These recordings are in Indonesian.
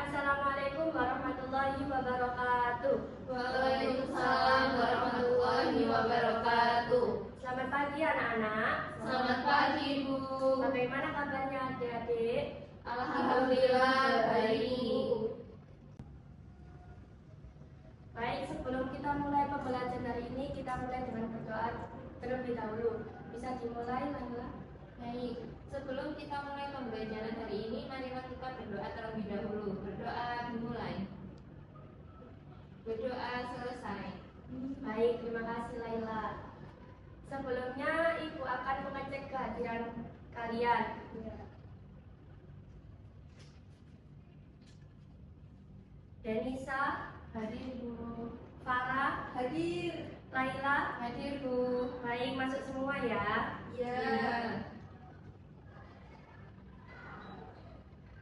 Assalamualaikum warahmatullahi wabarakatuh. Waalaikumsalam warahmatullahi wabarakatuh. Selamat pagi anak-anak. Selamat pagi Ibu. Bagaimana kabarnya adik-adik? Alhamdulillah baik. Baik, sebelum kita mulai pembelajaran hari ini, kita mulai dengan berdoa terlebih dahulu. Bisa dimulai, Laila? Baik, sebelum kita mulai pembelajaran hari ini, marilah kita berdoa terlebih dahulu. Berdoa dimulai. Berdoa selesai. Baik, terima kasih Laila. Sebelumnya Ibu akan mengecek kehadiran kalian. Denisa Hadir Bu. Farah Hadir. Laila Hadir Bu. baik, masuk semua ya. Ya.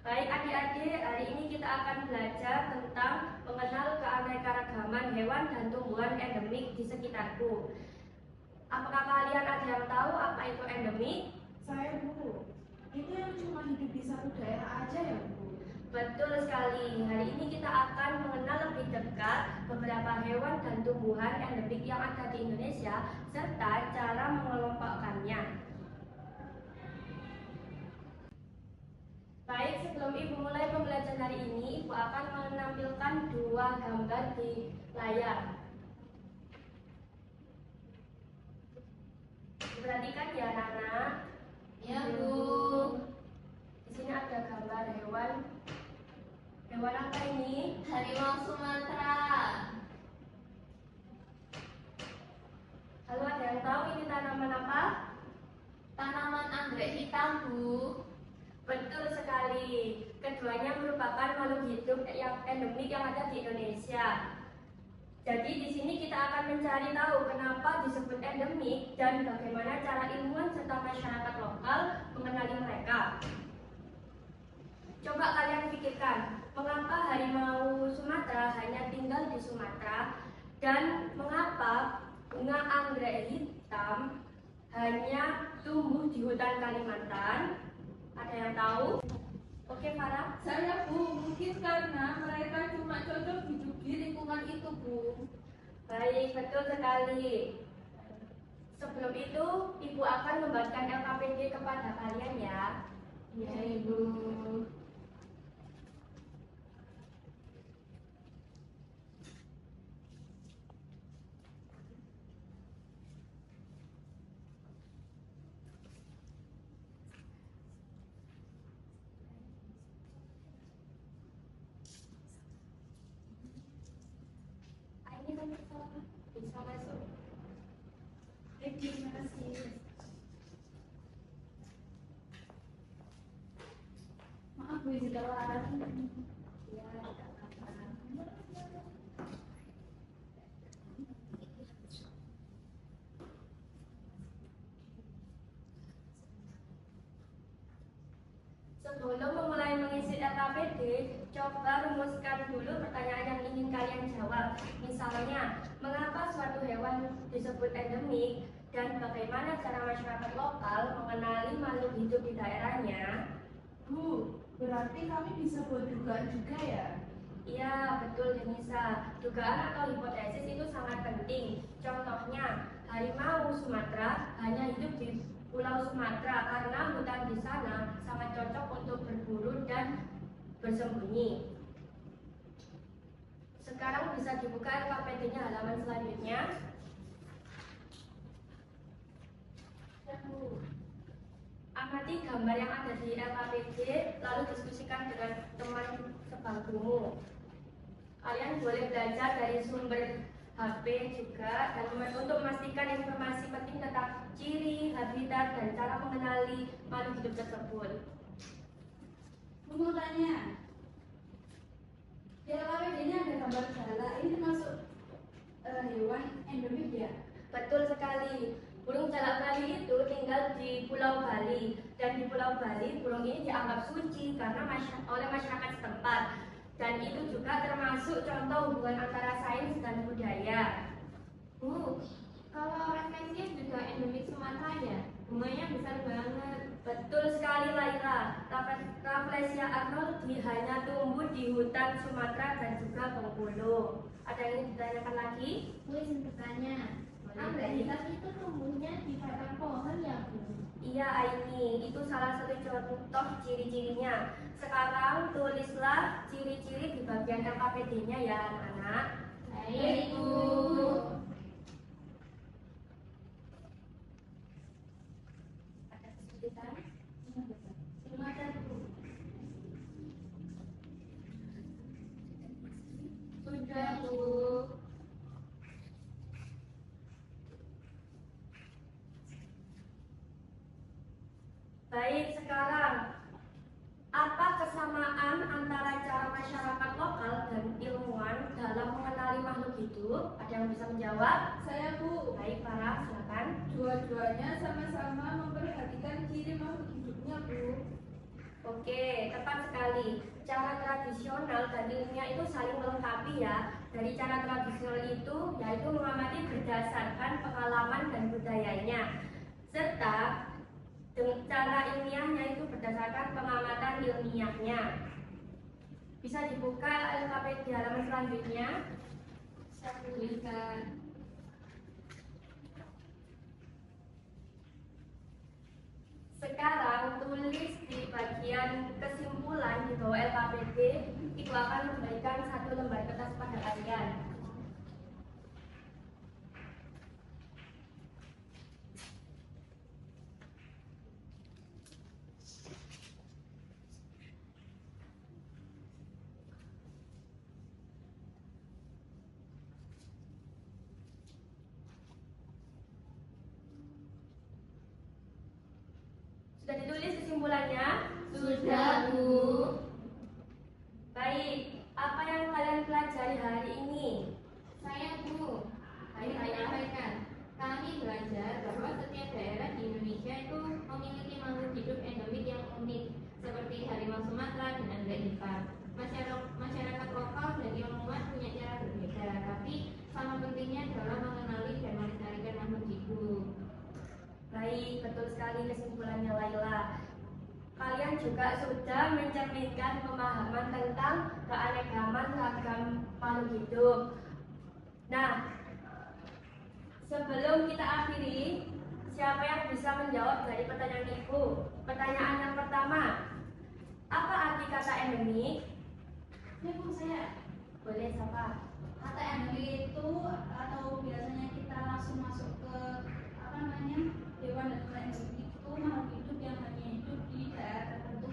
Baik adik-adik, hari ini kita akan belajar tentang mengenal keanekaragaman hewan dan tumbuhan endemik di sekitarku. Apakah kalian ada yang tahu apa itu endemik? Saya Bu, itu yang cuma hidup di satu daerah aja ya Bu? Betul sekali. Hari ini kita akan mengenal lebih dekat beberapa hewan dan tumbuhan endemik yang ada di Indonesia serta cara mengelompokkannya. Baik, sebelum Ibu mulai pembelajaran hari ini, Ibu akan menampilkan dua gambar di layar. Perhatikan ya anak-anak. Ya Bu. Di sini ada gambar hewan. Hewan apa ini? Harimau Sumatera. Lalu ada yang tahu ini tanaman apa? Tanaman anggrek hitam Bu. Betul sekali. Keduanya merupakan makhluk hidup yang endemik yang ada di Indonesia. Jadi di sini kita akan mencari tahu kenapa disebut endemik dan bagaimana cara ilmuwan serta masyarakat lokal mengenali mereka. Coba kalian pikirkan, mengapa harimau Sumatera hanya tinggal di Sumatera dan mengapa bunga anggrek hitam hanya tumbuh di hutan Kalimantan? Ada yang tahu? Oke, Farah. Saya Bu, mungkin karena mereka cuma cocok hidup di lingkungan itu Bu. Baik, betul sekali. Sebelum itu, Ibu akan membagikan LKPD kepada kalian ya. Ya Ibu. Ini kan bisa masuk. Baik, terima kasih. Maaf Bu, izin telat. Ya, tidak apa-apa. Sebelum memulai mengisi LKPD, coba rumuskan dulu pertanyaan yang ingin kalian jawab. Misalnya, mengapa suatu hewan disebut endemik dan bagaimana cara masyarakat lokal mengenali makhluk hidup di daerahnya? Bu, berarti kami bisa buat dugaan juga ya? Iya, betul Denisa. Dugaan atau hipotesis itu sangat penting. Contohnya, harimau Sumatera hanya hidup di Pulau Sumatera karena hutan di sana sangat cocok untuk berburu dan bersembunyi. Sekarang bisa dibuka LKPD-nya halaman selanjutnya. Amati gambar yang ada di LKPD, lalu diskusikan dengan teman sebangkumu. Kalian boleh belajar dari sumber HP juga dan untuk memastikan informasi penting tentang ciri, habitat, dan cara mengenali makhluk hidup tersebut. Mau tanya, di LKPD ini ada gambar gala, ini termasuk hewan endemik ya? Betul sekali. Burung jalak Bali itu tinggal di Pulau Bali dan di Pulau Bali burung ini dianggap suci karena oleh masyarakat setempat. Dan itu juga termasuk contoh hubungan antara sains dan budaya. Bu, kalau rafflesia juga endemik Sumatera ya? Bunganya besar banget. Betul sekali Laila. Rafflesia Amplesia arnoldii hanya tumbuh di hutan Sumatera dan juga Bengkulu. Ada yang ingin ditanyakan lagi? Bu izin bertanya, amplesitas itu tumbuhnya di batang pohon ya Bu? Iya Aini, itu salah satu contoh ciri-cirinya. Sekarang tulislah ciri-ciri di bagian LKPD-nya ya anak-anak. Baik, Bu. Ada kesulitan? Silakan Bu. Sudah, Bu. Baik, sekarang apa kesamaan antara cara masyarakat lokal dan ilmuwan dalam mengenali makhluk hidup? Ada yang bisa menjawab? Saya Bu, Baik, Farah, silakan. dua-duanya sama-sama memperhatikan ciri makhluk hidupnya Bu. Oke, tepat sekali. Cara tradisional dan ilmiah itu saling melengkapi ya. Dari cara tradisional itu yaitu mengamati berdasarkan pengalaman dan budayanya, serta dengan cara ilmiahnya itu berdasarkan pengamatan ilmiahnya. Bisa dibuka LKPD halaman selanjutnya. Saya tuliskan. Sekarang tulis di bagian kesimpulan di bawah LKPD. Ibu akan memberikan satu lembar kertas pada kalian. Sudah ditulis kesimpulannya? Sudah, Bu. Baik, apa yang kalian pelajari hari ini? Saya, Bu. Baik, Saya Ayah. sampaikan. Kami belajar bahwa setiap daerah di Indonesia itu memiliki makhluk hidup endemik yang unik, seperti harimau Sumatera dan anggrek hitam. Masyarakat lokal dan ilmuwan punya cara berbeda, tapi sama pentingnya dalam mengenali dan melestarikan makhluk hidup. Baik, betul sekali kesimpulannya Laila. Kalian juga sudah mencerminkan pemahaman tentang keanekaragaman ragam makhluk hidup. Nah, sebelum kita akhiri, siapa yang bisa menjawab dari pertanyaan Ibu? Pertanyaan yang pertama, apa arti kata endemik? Ini Bu saya. Boleh siapa? Kata endemik itu atau biasanya kita langsung masuk ke apa namanya hewan dan kata endemik itu makhluk hidup yang hanya hidup di daerah tertentu.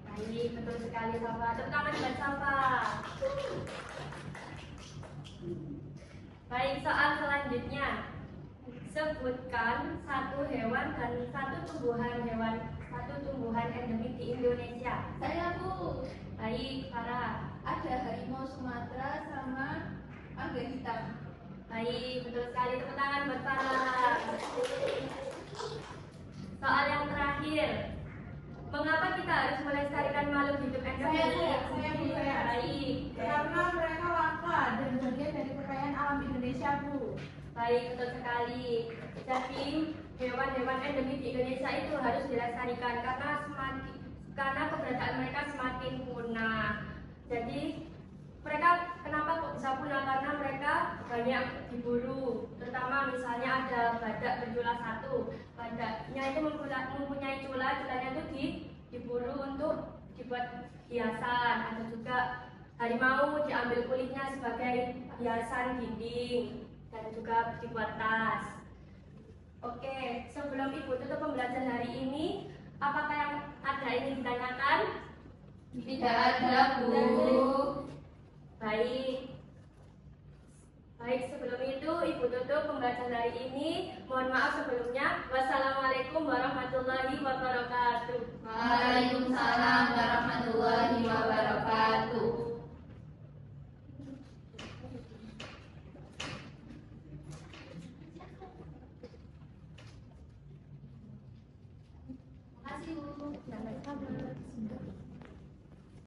Baik, betul sekali Safa. Tepuk tangan buat Safa. Baik, soal selanjutnya. Sebutkan satu hewan dan satu tumbuhan endemik di Indonesia. Saya Bu, Baik, Farah. ada harimau Sumatera sama anggrek hitam. Baik, betul sekali. Tepuk tangan buat Farah. Soal yang terakhir. Mengapa kita harus melestarikan makhluk hidup endemik? Saya, Bu. Baik. Karena mereka langka dan bagian dari kekayaan alam Indonesia Bu. Baik, betul sekali. Jadi hewan-hewan endemik di Indonesia itu harus dilestarikan karena keberadaan mereka semakin punah. Jadi mereka kenapa kok bisa punah? Karena mereka banyak diburu. Terutama misalnya ada badak bercula satu. Badaknya itu mempunyai culanya itu diburu untuk dibuat hiasan. Ada juga harimau diambil kulitnya sebagai hiasan dinding dan juga dibuat tas. Oke, sebelum Ibu tutup pembelajaran hari ini, apakah yang ada ingin ditanyakan? Tidak ada, Bu. Baik. Baik, sebelum itu Ibu tutup pembelajaran hari ini. Mohon maaf sebelumnya. Wassalamualaikum warahmatullahi wabarakatuh. Waalaikumsalam.